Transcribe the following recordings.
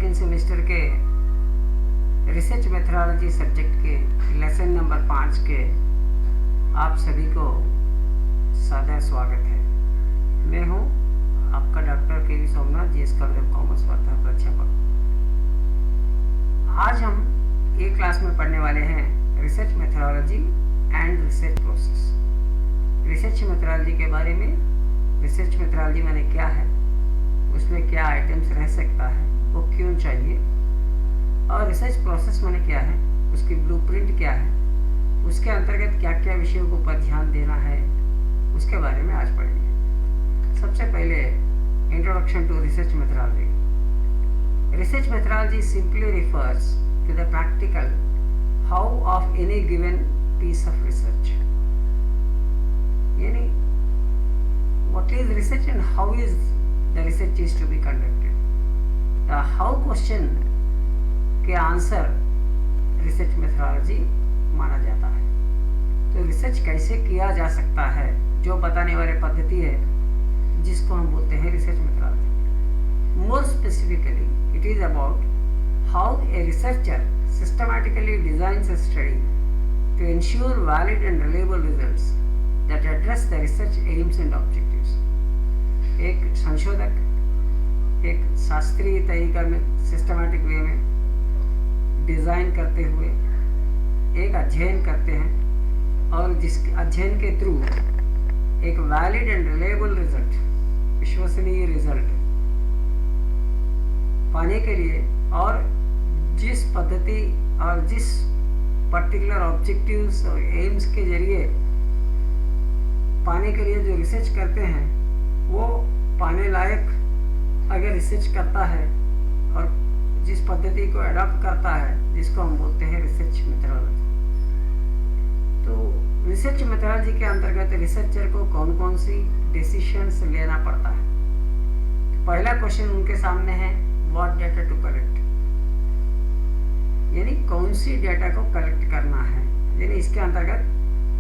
Second semester के research methodology subject के lesson number 5 के आप सभी को सादर स्वागत है। मैं हूं आपका doctor K V Somnath, GS college of commerce Wardha प्राध्यापक। आज हम एक क्लास में पढ़ने वाले हैं research methodology and research process. Research methodology के बारे में, रिसर्च मेथोडोलॉजी माने क्या है, उसमें क्या आइटम्स रह सकता है, वो क्यों चाहिए, और रिसर्च प्रोसेस माने क्या है, उसकी ब्लूप्रिंट क्या है, उसके अंतर्गत क्या क्या विषयों के ऊपर ध्यान देना है, उसके बारे में आज पढ़ेंगे। सबसे पहले introduction to research methodology. Research methodology simply refers to the practical how of any given piece of research. यानी what is research and how is the research is to be conducted. The how question के answer research methodology माना जाता है। तो research कैसे किया जा सकता है, जो बताने वाली पद्धति है, जिसको हम बोलते हैं research methodology. More specifically it is about how a researcher systematically designs a study to ensure valid and reliable results that address the research aims and objectives. एक संशोधक एक शास्त्रीय तरीका में, सिस्टमैटिक वे में डिज़ाइन करते हुए एक अध्ययन करते हैं और जिस अध्ययन के थ्रू एक वैलिड एंड रिलायबल रिजल्ट, विश्वसनीय रिजल्ट पाने के लिए, और जिस पद्धति और जिस पर्टिकुलर ऑब्जेक्टिव्स और एम्स के जरिए पाने के लिए जो रिसर्च करते हैं, वो पाने लायक अगर रिसर्च करता है और जिस पद्धति को अडॉप्ट करता है, जिसको हम बोलते हैं रिसर्च मेथोडोलॉजी। तो रिसर्च मेथोडोलॉजी के अंतर्गत रिसर्चर को कौन कौन सी डिसीजंस लेना पड़ता है। तो पहला क्वेश्चन उनके सामने है, व्हाट डेटा टू कलेक्ट, यानी कौन सी डेटा को कलेक्ट करना है, यानी इसके अंतर्गत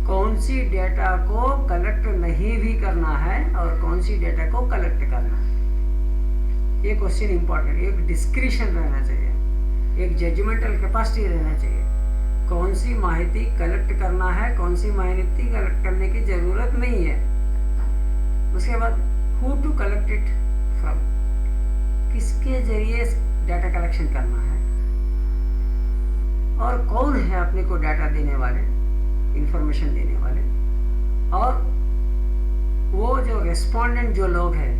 कौन सी डेटा को कलेक्ट नहीं भी करना है और कौन सी डेटा को कलेक्ट करना है। ये क्वेश्चन इंपॉर्टेंट, एक डिस्क्रिशन रहना चाहिए, एक जजमेंटल कैपेसिटी रहना चाहिए। कौन सी माहिती कलेक्ट करना है, कौन सी माहिती कलेक्ट करने की जरूरत नहीं है। उसके बाद who to collect it from, किसके जरिए डाटा कलेक्शन करना है, और कौन है अपने को डाटा देने वाले, इंफॉर्मेशन देने वाले, और वो जो रेस्पोंडेंट जो लोग हैं,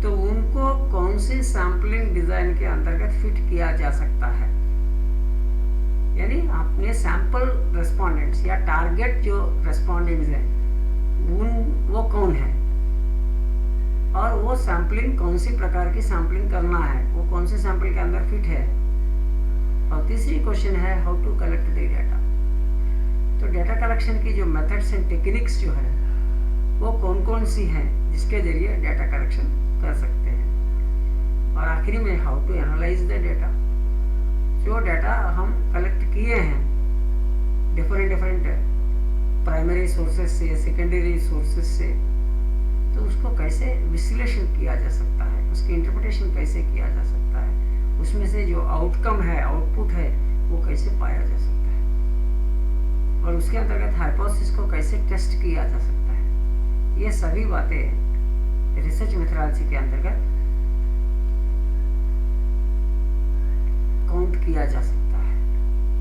तो उनको कौन सी सैम्पलिंग डिजाइन के अंतर्गत फिट किया जा सकता है। यानी अपने सैंपल रेस्पोंडेंट्स या टारगेट जो रेस्पोंडेंट्स हैं, वो कौन है, और वो सैम्पलिंग कौन सी प्रकार की सैम्पलिंग करना है, वो कौन से सैंपल के अंदर फिट है। और तीसरी क्वेश्चन है how to collect the data. तो डेटा कलेक्शन की जो मेथड्स एंड टेक्निक्स जो है, वो कौन कौन सी हैं जिसके जरिए डाटा कलेक्शन कर सकते हैं। और आखिरी में how to analyse the data. जो डाटा हम कलेक्ट किए हैं डिफरेंट प्राइमरी सोर्सेज से, सेकेंडरी सोर्सेज से, तो उसको कैसे विश्लेषण किया जा सकता है, उसकी इंटरप्रिटेशन कैसे किया जा सकता है, उसमें से जो आउटकम है, आउटपुट है, वो कैसे पाया जा सकता है, और उसके अंतर्गत हाइपोथेसिस को कैसे टेस्ट किया जा सकता है। ये सभी बातें रिसर्च मेथोडोलॉजी के अंतर्गत काउंट किया जा सकता है।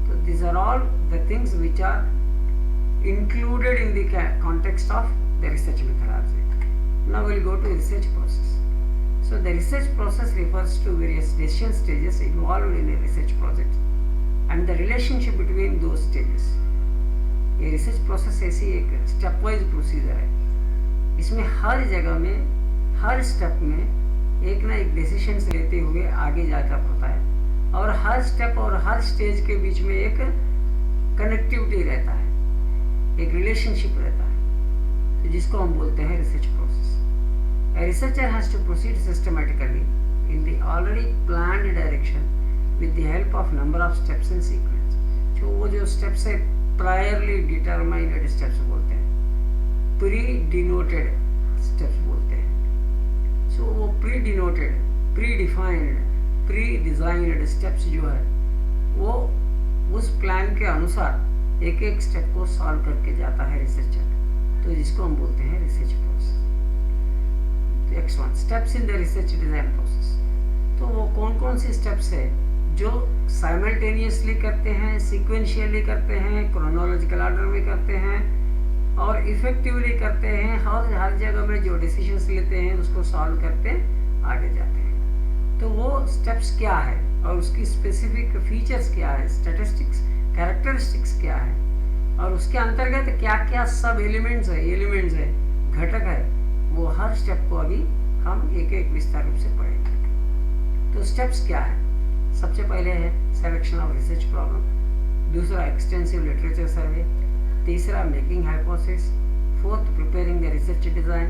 तो this are all the things which are included in the context of the research methodology. Now will go to research process. So the research process refers to various decision stages involved in a research project and the relationship between those stages. ये research process ऐसी एक step wise procedure है। इसमें हर जगह में, हर step में एक ना एक डिसीजन लेते हुए आगे जाना पड़ता है, और हर स्टेप और हर स्टेज के बीच में एक कनेक्टिविटी रहता है, एक रिलेशनशिप रहता है, तो जिसको हम बोलते हैं research process. A researcher has to proceed systematically in the already planned direction with the help of number of steps in sequence. जो steps है priorly determined steps बोलते हैं, pre-denoted steps बोलते हैं। So वो pre-denoted, pre-defined pre designed steps जो है वो उस प्लान के अनुसार एक एक स्टेप को सॉल्व करके जाता है रिसर्चर, तो जिसको हम बोलते हैं research process. Next one, steps in the research design process. तो वो कौन कौन सी स्टेप्स है जो साइमल्टेनियसली करते हैं, सीक्वेंशियली करते हैं, क्रोनोलॉजिकल ऑर्डर में करते हैं और इफेक्टिवली करते हैं, और हर जगह में जो डिसीजंस लेते हैं उसको सॉल्व करते आगे जाते हैं। तो वो स्टेप्स क्या है और उसकी स्पेसिफिक फीचर्स क्या है, स्टैटिस्टिक्स कैरेक्टरिस्टिक्स क्या है, और उसके अंतर्गत क्या क्या सब एलिमेंट्स है घटक है, वो हर स्टेप को अभी हम एक एक विस्तार रूप से पढ़ेंगे। तो स्टेप्स क्या है? सबसे पहले है सिलेक्शन ऑफ रिसर्च प्रॉब्लम, दूसरा एक्सटेंसिव लिटरेचर सर्वे, तीसरा making hypothesis, fourth preparing the research design,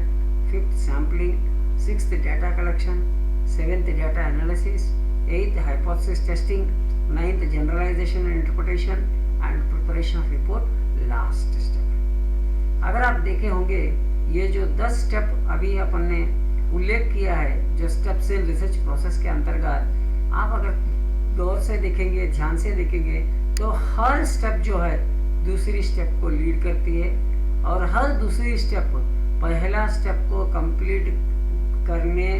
fifth sampling, sixth data collection, seventh data analysis, eighth hypothesis testing, ninth generalisation and interpretation and preparation of report, last step. अगर आप देखे होंगे ये जो 10 step अभी अपन ने उल्लेख किया है जो स्टेप्स इन रिसर्च प्रोसेस के अंतर्गत, आप अगर गौर से देखेंगे, ध्यान से देखेंगे, तो हर स्टेप जो है दूसरी स्टेप को लीड करती है और हर दूसरी स्टेप पहला स्टेप को कंप्लीट करने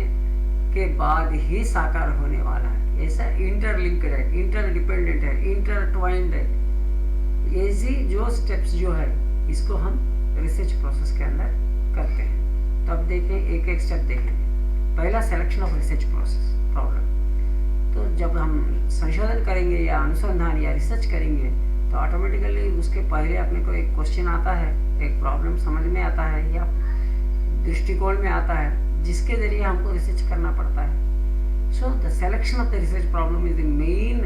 के बाद ही साकार होने वाला है। ऐसा इंटरलिंक्ड है, इंटरडिपेंडेंट है, इंटरट्वाइंड है। ऐसी जो स्टेप्स जो है इसको हम रिसर्च प्रोसेस के अंदर करते हैं। तो अब देखें, एक एक स्टेप देखेंगे। पहला, selection of research process problem. तो जब हम संशोधन करेंगे या अनुसंधान या रिसर्च करेंगे तो ऑटोमेटिकली उसके पहले अपने को एक क्वेश्चन आता है, एक प्रॉब्लम समझ में आता है या दृष्टिकोण में आता है जिसके जरिए हमको रिसर्च करना पड़ता है। So the selection of the research problem is the main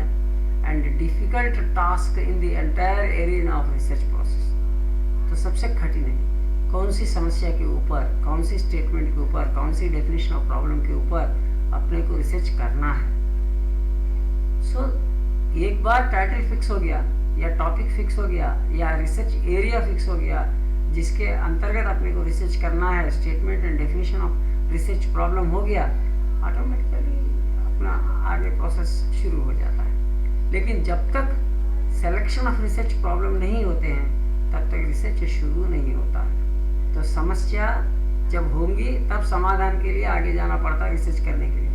and difficult task in the entire area of research process. तो सबसे कठिन है कौन सी समस्या के ऊपर, कौन सी स्टेटमेंट के ऊपर, कौन सी डेफिनेशन ऑफ प्रॉब्लम के ऊपर अपने को रिसर्च करना है। सो एक बार टाइटल फिक्स हो गया या टॉपिक फिक्स हो गया या रिसर्च एरिया फिक्स हो गया जिसके अंतर्गत अपने को रिसर्च करना है, statement and definition of research problem हो गया, ऑटोमेटिकली अपना आगे प्रोसेस शुरू हो जाता है। लेकिन जब तक सिलेक्शन ऑफ रिसर्च प्रॉब्लम नहीं होते हैं तब तक रिसर्च शुरू नहीं होता है। तो समस्या जब होंगी तब समाधान के लिए आगे जाना पड़ता है रिसर्च करने के लिए।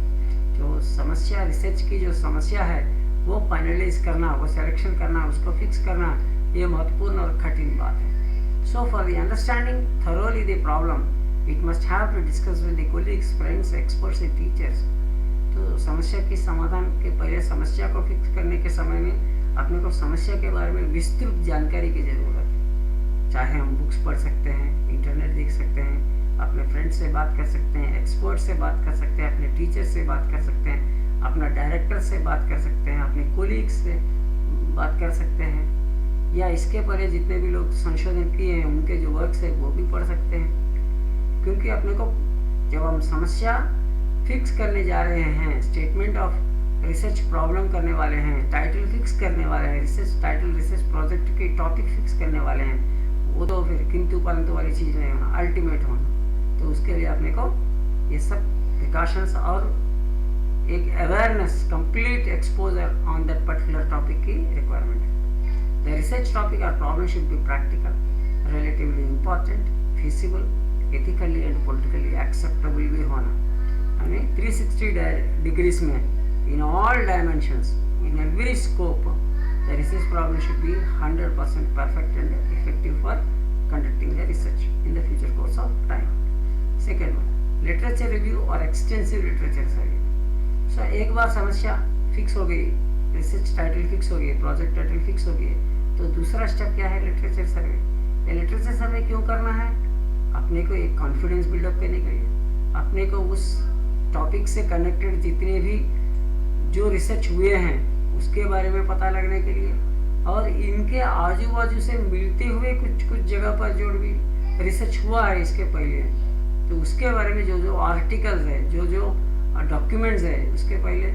जो समस्या, रिसर्च की जो समस्या है वो फाइनलाइज करना, वो सिलेक्शन करना, उसको फिक्स करना, ये महत्वपूर्ण और कठिन बात है। So for the understanding thoroughly the problem it must have to discuss with the colleagues, friends, experts and teachers. तो समस्या की समाधान के पहले समस्या को फिक्स करने के समय में अपने को समस्या के बारे में विस्तृत जानकारी की जरूरत है। चाहे हम बुक्स पढ़ सकते हैं, इंटरनेट देख सकते हैं, अपने फ्रेंड से बात कर सकते हैं, एक्सपर्ट से बात कर सकते हैं, अपने टीचर से बात कर सकते हैं, अपना डायरेक्टर से बात कर सकते हैं, अपने कोलीग्स से बात कर सकते हैं, या इसके पहले जितने भी लोग संशोधन किए हैं उनके जो वर्क्स है वो भी पढ़ सकते हैं। क्योंकि अपने को जब हम समस्या फिक्स करने जा रहे हैं, स्टेटमेंट ऑफ रिसर्च प्रॉब्लम करने वाले हैं, टाइटल फिक्स करने वाले हैं, रिसर्च टाइटल, रिसर्च प्रोजेक्ट के टॉपिक फिक्स करने वाले हैं, वो तो फिर किंतु परंतु वाली चीज़ नहीं होना, अल्टीमेट होना। तो उसके लिए अपने को ये सब प्रिकॉशंस और एक awareness, complete exposure on that particular topic की रिक्वायरमेंट है। द रिसर्च टॉपिक और problem should be practical, relatively important, feasible, ethically and politically acceptable भी होना, यानी 360 डिग्रीज में, in all dimensions, in every scope, the research problem should be 100% perfect and effective for conducting the research in the future course of time. Second one, literature review और extensive literature survey. So एक बार समस्या fix हो गई, research title fix हो गई, project title fix हो गई, तो दूसरा स्टेप क्या है? लिटरेचर सर्वे। ये लिटरेचर सर्वे क्यों करना है? अपने को एक कॉन्फिडेंस बिल्डअप करने के लिए, अपने को उस टॉपिक से कनेक्टेड जितने भी जो रिसर्च हुए हैं उसके बारे में पता लगने के लिए, और इनके आजू बाजू से मिलते हुए कुछ जगह पर जो भी रिसर्च हुआ है इसके पहले, तो उसके बारे में जो आर्टिकल्स है, जो डॉक्यूमेंट्स है, उसके पहले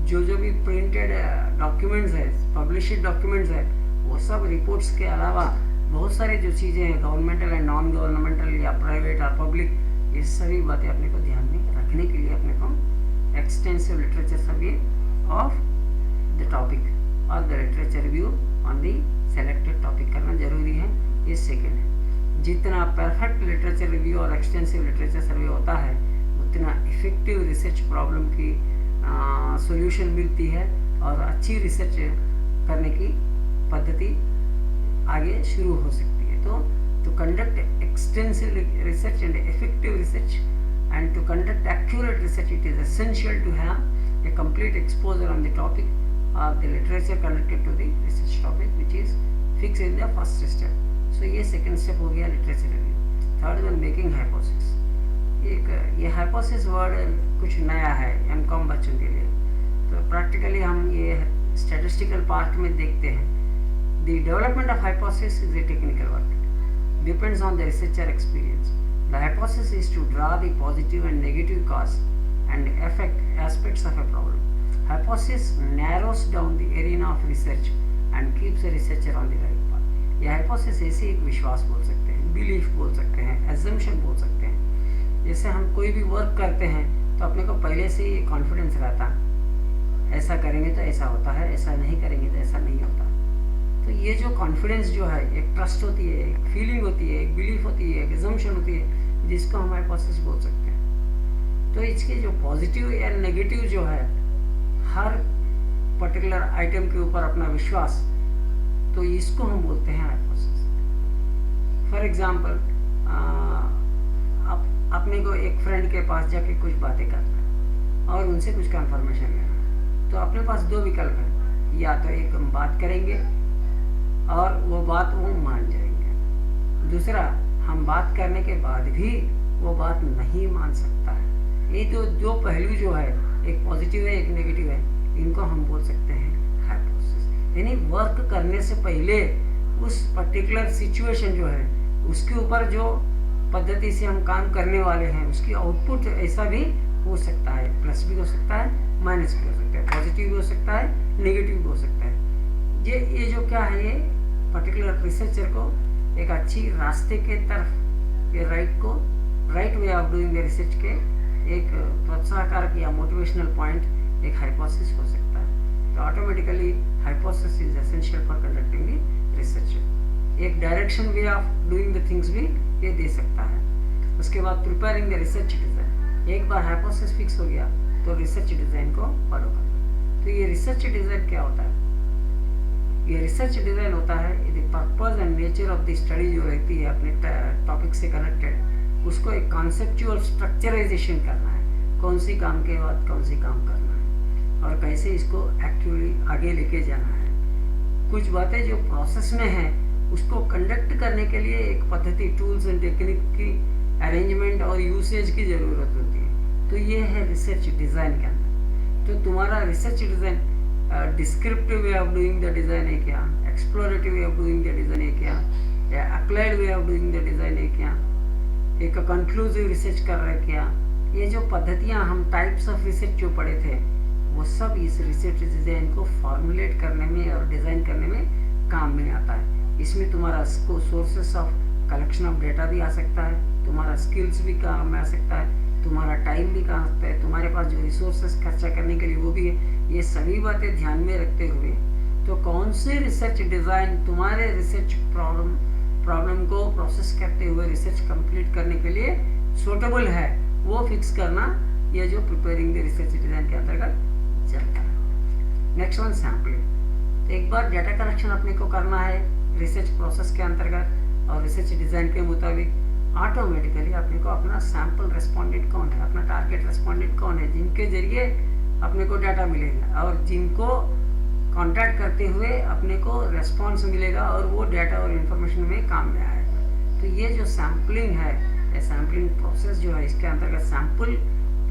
जो भी प्रिंटेड डॉक्यूमेंट्स है, पब्लिश्ड डॉक्यूमेंट्स है, वो सब रिपोर्ट्स के अलावा बहुत सारी जो चीज़ें हैं गवर्नमेंटल एंड नॉन गवर्नमेंटल या प्राइवेट और पब्लिक, ये सभी बातें अपने को ध्यान में रखने के लिए अपने को extensive literature survey of the topic और the literature review on the selected topic करना जरूरी है। ये सेकेंड है। जितना परफेक्ट लिटरेचर रिव्यू और एक्सटेंसिव लिटरेचर सर्वे होता है उतना इफेक्टिव रिसर्च प्रॉब्लम की सॉल्यूशन मिलती है और अच्छी रिसर्च करने की पद्धति आगे शुरू हो सकती है। तो to conduct extensive research and effective research and to conduct accurate research, it is essential to have a complete exposure on the topic or the literature connected to the research topic, which is fixed in the first step. So ये second step हो गया literature review। Third one, making hypothesis। ये hypothesis word कुछ नया है M.Com बच्चों के लिए, तो practically हम ये statistical part में देखते हैं। The development of hypothesis is a technical work, depends on the researcher experience. The hypothesis is to draw the positive and negative cause and effect aspects of a problem. Hypothesis narrows down the arena of research and keeps the researcher on the right path. ये hypothesis ऐसे एक विश्वास बोल सकते हैं, belief बोल सकते हैं, assumption बोल सकते हैं। जैसे हम कोई भी वर्क करते हैं तो अपने को पहले से ही कॉन्फिडेंस रहता है, ऐसा करेंगे तो ऐसा होता है, ऐसा नहीं करेंगे तो ऐसा नहीं होता। तो ये जो कॉन्फिडेंस जो है, एक ट्रस्ट होती है, एक फीलिंग होती है, एक बिलीफ होती है, एक एजम्पशन होती है, जिसको हम हाइपोथेसिस बोल सकते हैं। तो इसके जो पॉजिटिव या नेगेटिव जो है, हर पर्टिकुलर आइटम के ऊपर अपना विश्वास, तो इसको हम बोलते हैं हाइपोथेसिस। फॉर एग्जांपल, अपने को एक फ्रेंड के पास जाके कुछ बातें करना है और उनसे कुछ कंफर्मेशन लेना है, तो अपने पास दो विकल्प है, या तो एक हम बात करेंगे और वो बात वो मान जाएंगे, दूसरा हम बात करने के बाद भी वो बात नहीं मान सकता है। ये तो दो पहलू जो है, एक पॉजिटिव है एक नेगेटिव है, इनको हम बोल सकते हैं हाइपोथेसिस। यानी वर्क करने से पहले उस पर्टिकुलर सिचुएशन जो है उसके ऊपर जो पद्धति से हम काम करने वाले हैं उसकी आउटपुट ऐसा भी हो सकता है, प्लस भी हो सकता है, माइनस भी हो सकता है, पॉजिटिव भी हो सकता है, नेगेटिव भी हो सकता है। ये जो क्या है, ये पर्टिकुलर रिसर्चर को एक अच्छी रास्ते के तरफ, ये right way of doing the research के एक प्रोत्साहकारक या मोटिवेशनल पॉइंट एक हाइपोथेसिस हो सकता है। तो automatically hypothesis is essential for conducting the research. एक direction way of doing the things भी ये दे सकता है। उसके बाद प्रिपेयरिंग द रिसर्च डिज़ाइन। एक बार हाइपोथेसिस फिक्स हो गया तो रिसर्च डिज़ाइन को फॉलो करना। तो ये रिसर्च डिज़ाइन क्या होता है? ये रिसर्च डिज़ाइन होता है the purpose and nature of the study जो रहती है अपने टॉपिक से कनेक्टेड, उसको एक कॉन्सेप्चुअल स्ट्रक्चराइजेशन करना है, कौन सी काम के बाद कौन सी काम करना है और कैसे इसको एक्चुअली आगे लेके जाना है। कुछ बातें जो प्रोसेस में हैं उसको कंडक्ट करने के लिए एक पद्धति, टूल्स एंड टेक्निक की अरेंजमेंट और यूसेज की ज़रूरत होती है। तो ये है रिसर्च डिज़ाइन के अंदर। तो तुम्हारा research design descriptive way of doing the design है क्या, explorative way of doing the design है क्या, या applied way of doing the design है क्या, एक कंक्लूसिव रिसर्च कर रहे क्या। ये जो पद्धतियाँ हम टाइप्स ऑफ रिसर्च जो पढ़े थे वो सब इस रिसर्च डिज़ाइन को फॉर्मुलेट करने में और डिज़ाइन करने में काम में आता है। इसमें तुम्हारा sources of collection of data भी आ सकता है, तुम्हारा स्किल्स भी काम में आ सकता है, तुम्हारा टाइम भी काम आ सकता है, तुम्हारे पास जो रिसोर्सेस खर्चा करने के लिए वो भी है। ये सभी बातें ध्यान में रखते हुए तो कौन से रिसर्च डिज़ाइन तुम्हारे रिसर्च प्रॉब्लम को प्रोसेस करते हुए रिसर्च कंप्लीट करने के लिए सूटेबल है वो फिक्स करना, ये जो प्रिपेयरिंग द रिसर्च डिज़ाइन के अंतर्गत चलता है। Next one, sampling. तो एक बार डेटा कलेक्शन अपने को करना है रिसर्च प्रोसेस के अंतर्गत और रिसर्च डिज़ाइन के मुताबिक, ऑटोमेटिकली अपने को अपना सैम्पल रेस्पोंडेंट कौन है, अपना टारगेट रेस्पोंडेंट कौन है, जिनके जरिए अपने को डाटा मिलेगा और जिनको कांटेक्ट करते हुए अपने को रेस्पॉन्स मिलेगा और वो डाटा और इन्फॉर्मेशन में काम में आएगा। तो ये जो सैम्पलिंग है, ये सैम्पलिंग प्रोसेस जो है, इसके अंतर्गत सैम्पल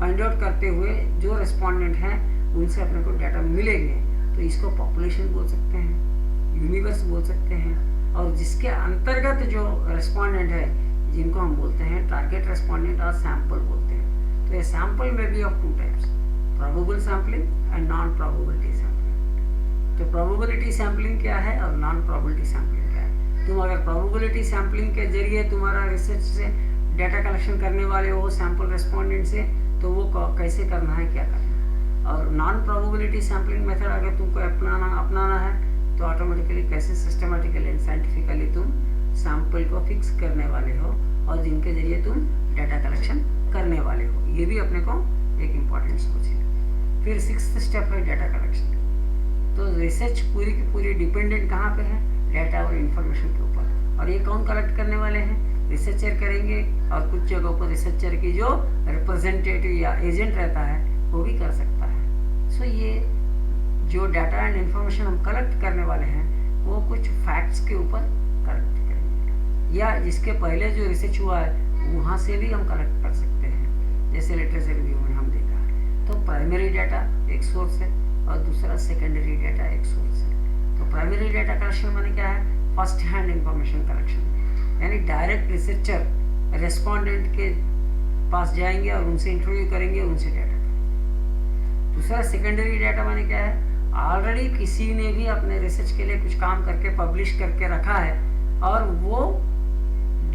फाइंड आउट करते हुए जो रेस्पोंडेंट हैं उनसे अपने को डाटा मिलेंगे। तो इसको पॉपुलेशन बोल सकते हैं, यूनिवर्स बोल सकते हैं, और जिसके अंतर्गत जो रेस्पोंडेंट है जिनको हम बोलते हैं टारगेट रेस्पोंडेंट और सैम्पल बोलते हैं। तो ये सैम्पल में भी of two types, probable sampling and non probability sampling. तो प्रोबेबिलिटी सैम्पलिंग क्या है और नॉन प्रोबेबिलिटी सैम्पलिंग क्या है? तुम अगर प्रोबेबिलिटी सैम्पलिंग के जरिए तुम्हारा रिसर्च से डाटा कलेक्शन करने वाले हो सैम्पल रेस्पोंडेंट से, तो वो कैसे करना है, क्या करना है, और नॉन प्रोबेबिलिटी सैम्पलिंग मेथड अगर तुमको अपनाना है तो ऑटोमेटिकली कैसे सिस्टमेटिकली एंड साइंटिफिकली तुम सैंपल को फिक्स करने वाले हो और जिनके जरिए तुम डाटा कलेक्शन करने वाले हो, ये भी अपने को एक इम्पॉर्टेंट सोच है। फिर 6th स्टेप है डाटा कलेक्शन। तो रिसर्च पूरी की पूरी डिपेंडेंट कहाँ पे है? डाटा और इन्फॉर्मेशन के ऊपर। और ये कौन कलेक्ट करने वाले हैं? रिसर्चर करेंगे, और कुछ जगहों पर रिसर्चर की जो रिप्रेजेंटेटिव या एजेंट रहता है वो भी कर सकता है। सो ये जो डाटा एंड इन्फॉर्मेशन हम कलेक्ट करने वाले हैं वो कुछ फैक्ट्स के ऊपर कलेक्ट करेंगे, या जिसके पहले जो रिसर्च हुआ है वहाँ से भी हम कलेक्ट कर सकते हैं, जैसे लिटरेचर रिव्यू में हम देखा है। तो प्राइमरी डाटा एक सोर्स है और दूसरा सेकेंडरी डाटा एक सोर्स है। तो प्राइमरी डाटा कलेक्शन माने क्या है? फर्स्ट हैंड इंफॉर्मेशन कलेक्शन, यानी डायरेक्ट रिसर्चर रेस्पोंडेंट के पास जाएंगे और उनसे इंटरव्यू करेंगे, उनसे डाटा करेंगे। दूसरा सेकेंडरी डाटा माने क्या है? ऑलरेडी किसी ने भी अपने रिसर्च के लिए कुछ काम करके पब्लिश करके रखा है और वो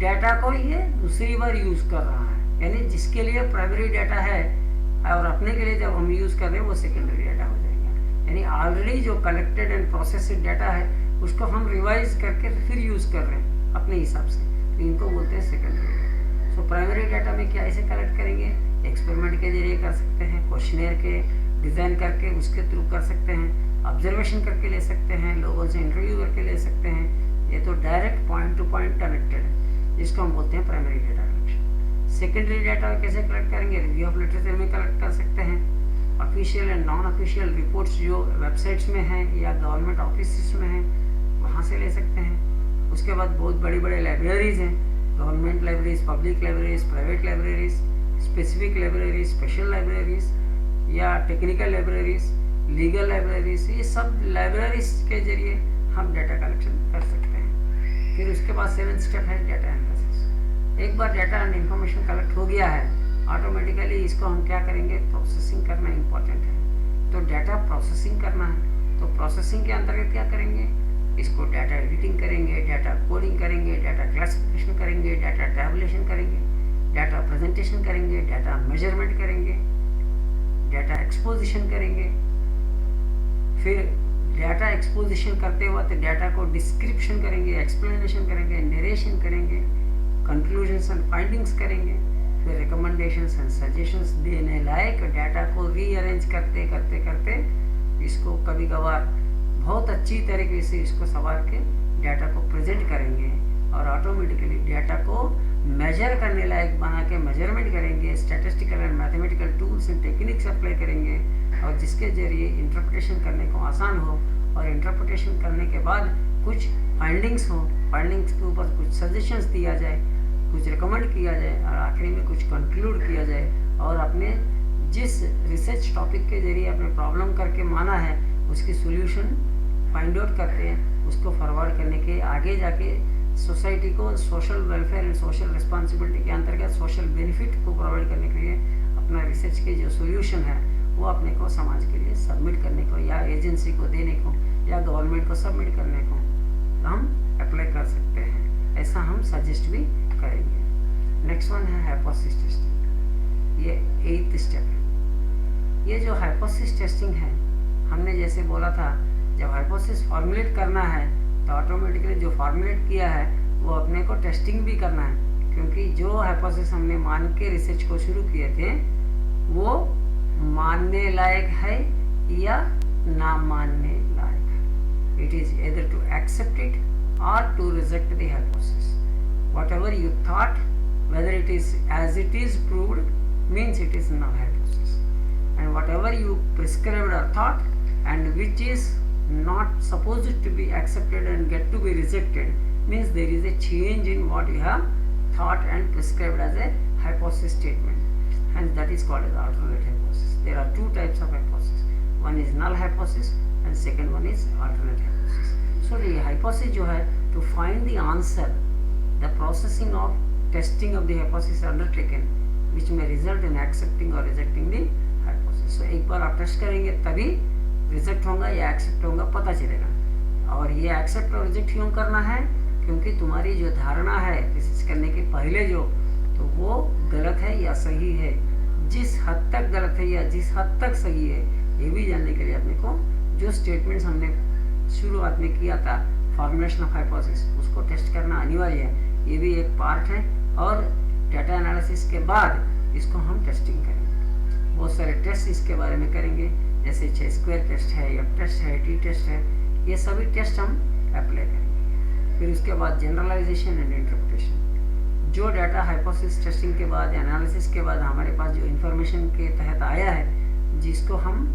डाटा को ये दूसरी बार यूज कर रहा है, यानी जिसके लिए प्राइमरी डाटा है और अपने के लिए जब हम यूज कर रहे हैं वो सेकेंडरी डाटा हो जाएगा। यानी ऑलरेडी जो कलेक्टेड एंड प्रोसेस्ड डाटा है उसको हम रिवाइज करके फिर यूज कर रहे हैं अपने हिसाब से, तो इनको बोलते हैं secondary data. So primary data में क्या ऐसे कलेक्ट करेंगे? एक्सपेरिमेंट के जरिए कर सकते हैं, क्वेश्चनेयर के डिज़ाइन करके उसके थ्रू कर सकते हैं, ऑब्जर्वेशन करके ले सकते हैं, लोगों से इंटरव्यू करके ले सकते हैं। ये तो direct point two point connected है, जिसको हम बोलते हैं primary data collection. Secondary data कैसे कलेक्ट करेंगे? रिव्यू ऑफ लिटरेचर में कलेक्ट कर सकते हैं, official and non official reports जो वेबसाइट्स में हैं या गवर्नमेंट ऑफिस में हैं वहाँ से ले सकते हैं। उसके बाद बहुत बड़ी बड़ी लाइब्रेरीज हैं, government libraries, public libraries, private libraries, specific libraries, special libraries या टेक्निकल लाइब्रेरीज, लीगल लाइब्रेरीज, ये सब लाइब्रेरीज के जरिए हम डाटा कलेक्शन कर सकते हैं। फिर उसके बाद 7th स्टेप है डाटा एनालिसिस। एक बार डाटा एंड इंफॉर्मेशन कलेक्ट हो गया है, ऑटोमेटिकली इसको हम क्या करेंगे? प्रोसेसिंग करना इम्पोर्टेंट है। तो डाटा प्रोसेसिंग करना है, तो प्रोसेसिंग के अंतर्गत क्या करेंगे? इसको डाटा एडिटिंग करेंगे, डाटा कोडिंग करेंगे, डाटा क्लासिफिकेशन करेंगे, डाटा टैबुलेशन करेंगे, डाटा प्रेजेंटेशन करेंगे, डाटा मेजरमेंट करेंगे, डाटा एक्सपोजिशन करेंगे। फिर डाटा एक्सपोजिशन करते वक्त डाटा को डिस्क्रिप्शन करेंगे, एक्सप्लेनेशन करेंगे, नरेशन करेंगे, कंक्लूजन्स एंड फाइंडिंग्स करेंगे। फिर रिकमेंडेशंस एंड सजेशंस देने लायक डाटा को रीअरेंज करते करते करते इसको कभी कभार बहुत अच्छी तरीके से इसको संवार के डाटा को प्रेजेंट करेंगे और ऑटोमेटिकली डाटा को मेजर करने लायक बना के मेजरमेंट करेंगे, statistical and mathematical tools and techniques apply करेंगे और जिसके जरिए इंटरप्रिटेशन करने को आसान हो और इंटरप्रिटेशन करने के बाद कुछ फाइंडिंग्स हो, फाइंडिंग्स के ऊपर कुछ सजेशंस दिया जाए, कुछ रिकमेंड किया जाए और आखिरी में कुछ कंक्लूड किया जाए और अपने जिस रिसर्च टॉपिक के जरिए अपने प्रॉब्लम करके माना है उसकी सोल्यूशन फाइंड आउट करते हैं, उसको फॉरवर्ड करने के आगे जाके सोसाइटी को social welfare and social responsibility के अंतर्गत सोशल बेनिफिट को प्रोवाइड करने के लिए अपना रिसर्च के जो सोल्यूशन है वो अपने को समाज के लिए सबमिट करने को या एजेंसी को देने को या गवर्नमेंट को सबमिट करने को हम अप्लाई कर सकते हैं। ऐसा हम सजेस्ट भी करेंगे। नेक्स्ट वन है हाइपोथेसिस टेस्टिंग, ये 8th स्टेप है। ये जो हाइपोथेसिस टेस्टिंग है, हमने जैसे बोला था जब हाइपोथेसिस फॉर्मुलेट करना है तो ऑटोमेटिकली जो फॉर्मुलेट किया है वो अपने को टेस्टिंग भी करना है, क्योंकि जो हाइपोथेसिस हमने मान के रिसर्च को शुरू किए थे वो मानने लायक है या ना मानने लायक है। It is either to accept it or to reject the hypothesis. Whatever you thought, whether it is as it is proved, means it is null hypothesis, and whatever you prescribed or thought and which is not supposed to be accepted and get to be rejected means there is a change in what you have thought and prescribed as a hypothesis statement, and that is called as alternate hypothesis. There are two types of hypothesis, one is null hypothesis and second one is alternate hypothesis. So the hypothesis जो है to find the answer, the processing of testing of the hypothesis undertaken which may result in accepting or rejecting the hypothesis. So एक बार आप test करेंगे तभी reject होगा या accept होगा पता चलेगा। और ये एक्सेप्ट और रिजेक्ट क्यों करना है? क्योंकि तुम्हारी जो धारणा है रिसर्च करने के पहले जो, तो वो गलत है या सही है, जिस हद तक गलत है या जिस हद तक सही है ये भी जानने के लिए अपने को जो स्टेटमेंट्स हमने शुरुआत में किया था फॉर्मुलेशन ऑफ हाइपोथेसिस उसको टेस्ट करना अनिवार्य है, ये भी एक पार्ट है। और डाटा एनालिसिस के बाद इसको हम टेस्टिंग करेंगे, बहुत सारे टेस्ट इसके बारे में करेंगे, जैसे चे स्क्वायर टेस्ट है, एफ टेस्ट है, टी टेस्ट है, ये सभी टेस्ट हम अप्लाई करेंगे। फिर उसके बाद जनरलाइजेशन एंड इंटरप्रिटेशन, जो डाटा हाइपोथेसिस टेस्टिंग के बाद एनालिसिस के बाद हमारे पास जो इन्फॉर्मेशन के तहत आया है, जिसको हम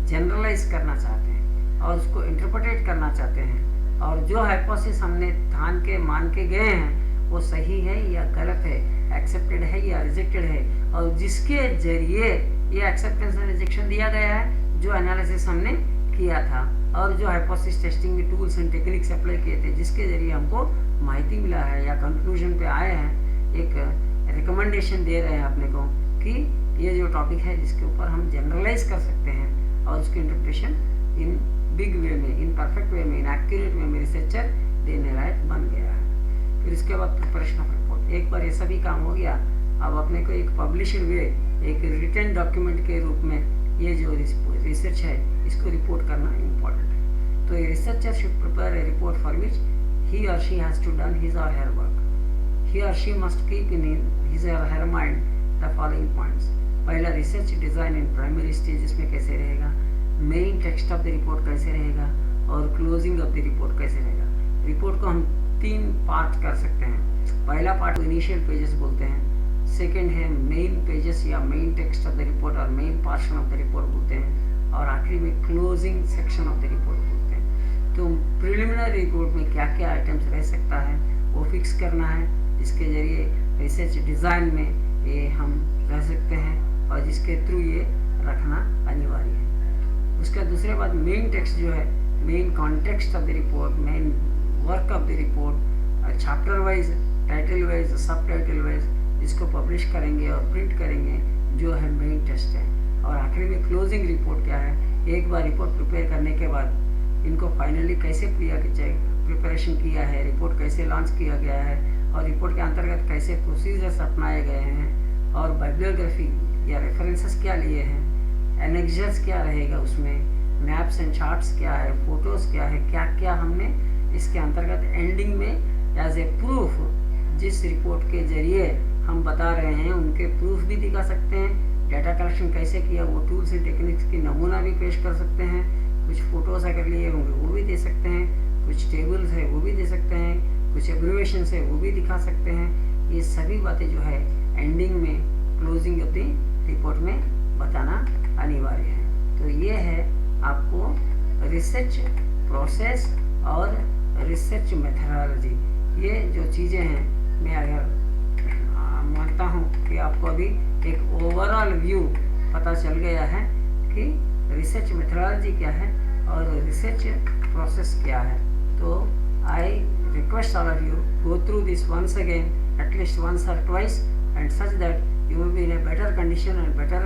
जनरलाइज करना चाहते हैं और उसको इंटरप्रेट करना चाहते हैं, और जो हाइपोथेसिस हमने ठान के मान के गए हैं वो सही है या गलत है, एक्सेप्टेड है या रिजेक्टेड है, और जिसके जरिए ये एक्सेप्टेंस एंड रिजेक्शन दिया गया है, जो एनालिसिस हमने किया था और जो हाइपोथेसिस टेस्टिंग के टूल्स एंड टेक्निक्स अप्लाई किए थे, जिसके जरिए हमको माहिती मिला है या कंक्लूजन पे आए हैं, एक रिकमेंडेशन दे रहे हैं अपने को कि ये जो टॉपिक है जिसके ऊपर हम जनरलाइज कर सकते हैं और उसकी इंटरप्रिटेशन इन बिग वे में, इन परफेक्ट वे में, इन एक्यूरेट वे में रिसर्चर देने लायक बन गया है। फिर इसके बाद प्रिपरेशन ऑफ रिपोर्ट, एक बार ये सभी काम हो गया, अब अपने को एक पब्लिश्ड वे, एक रिटन डॉक्यूमेंट के रूप में ये जो रिसर्च है इसको रिपोर्ट करना इम्पोर्टेंट है। तो ये researcher should prepare a report for which he or she has to done his or her work. He or she must keep in his or her mind the following points. पहला, research design in primary stages में कैसे रहेगा, main text of the report कैसे रहेगा, और closing of the report कैसे रहेगा। Report को हम 3 पार्ट कर सकते हैं। पहला पार्ट इनिशियल पेजेस बोलते हैं, सेकेंड है मेन पेजेस या main text of the report और main portion of the report बोलते हैं, और आखिरी में closing section of the report बोलते हैं। तो प्रिलिमिनरी रिपोर्ट में क्या क्या आइटम्स रह सकता है वो फिक्स करना है, जिसके जरिए रिसर्च डिज़ाइन में ये हम रह सकते हैं और जिसके थ्रू ये रखना अनिवार्य है। उसका दूसरे बाद मेन टेक्स्ट जो है, main context of the report, main work of the report, chapter wise, title wise, सब टाइटल वाइज, जिसको पब्लिश करेंगे और प्रिंट करेंगे, जो है मेन टेक्स्ट है। और आखिरी में क्लोजिंग रिपोर्ट क्या है, एक बार रिपोर्ट प्रिपेयर करने के बाद इनको फाइनली कैसे प्रिपरेशन किया है, रिपोर्ट कैसे लॉन्च किया गया है, और रिपोर्ट के अंतर्गत कैसे प्रोसीजर्स अपनाए गए हैं, और बाइब्लियोग्राफी या रेफरेंसेस क्या लिए हैं, एनेक्सर्स क्या रहेगा उसमें, मैप्स एंड चार्ट्स क्या है, फोटोज़ क्या है, क्या क्या हमने इसके अंतर्गत एंडिंग में एज ए प्रूफ जिस रिपोर्ट के जरिए हम बता रहे हैं उनके प्रूफ भी दिखा सकते हैं, डाटा कलेक्शन कैसे किया वो टूल्स एंड टेक्निक्स की नमूना भी पेश कर सकते हैं, कुछ फोटोज़ अगर लिए होंगे वो भी दे सकते हैं, कुछ टेबल्स है वो भी दे सकते हैं, कुछ एब्रिवेशंस है वो भी दिखा सकते हैं। ये सभी बातें जो है एंडिंग में क्लोजिंग ऑफ द रिपोर्ट में बताना अनिवार्य है। तो ये है आपको रिसर्च प्रोसेस और रिसर्च मेथडोलॉजी, ये जो चीज़ें हैं मैं अगर मानता हूँ कि आपको अभी एक ओवरऑल व्यू पता चल गया है कि रिसर्च मेथडोलॉजी क्या है और रिसर्च प्रोसेस क्या है। तो I request all of you go through this once again, at least once or twice, and such that you will be in a better condition and better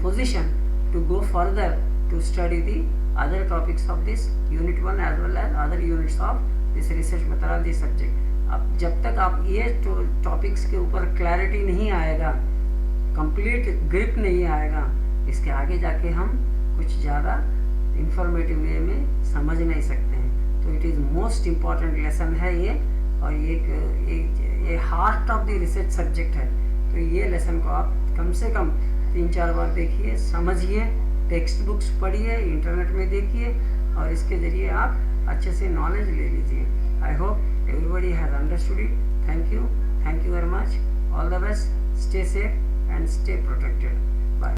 position to go further to study the other topics of this unit 1 as well as other units of this research methodology subject. अब जब तक आप ये topics के ऊपर clarity नहीं आएगा, complete grip नहीं आएगा, इसके आगे जाके हम कुछ ज़्यादा इंफॉर्मेटिव वे में समझ नहीं सकते हैं। तो it is most important lesson है ये, और ये heart of the research subject है। तो ये लेसन को आप कम से कम 3-4 बार देखिए, समझिए, टेक्स्ट बुक्स पढ़िए, इंटरनेट में देखिए, और इसके ज़रिए आप अच्छे से नॉलेज ले लीजिए। I hope everybody has understood it. Thank you very much. All the best. Stay safe and stay protected. Bye.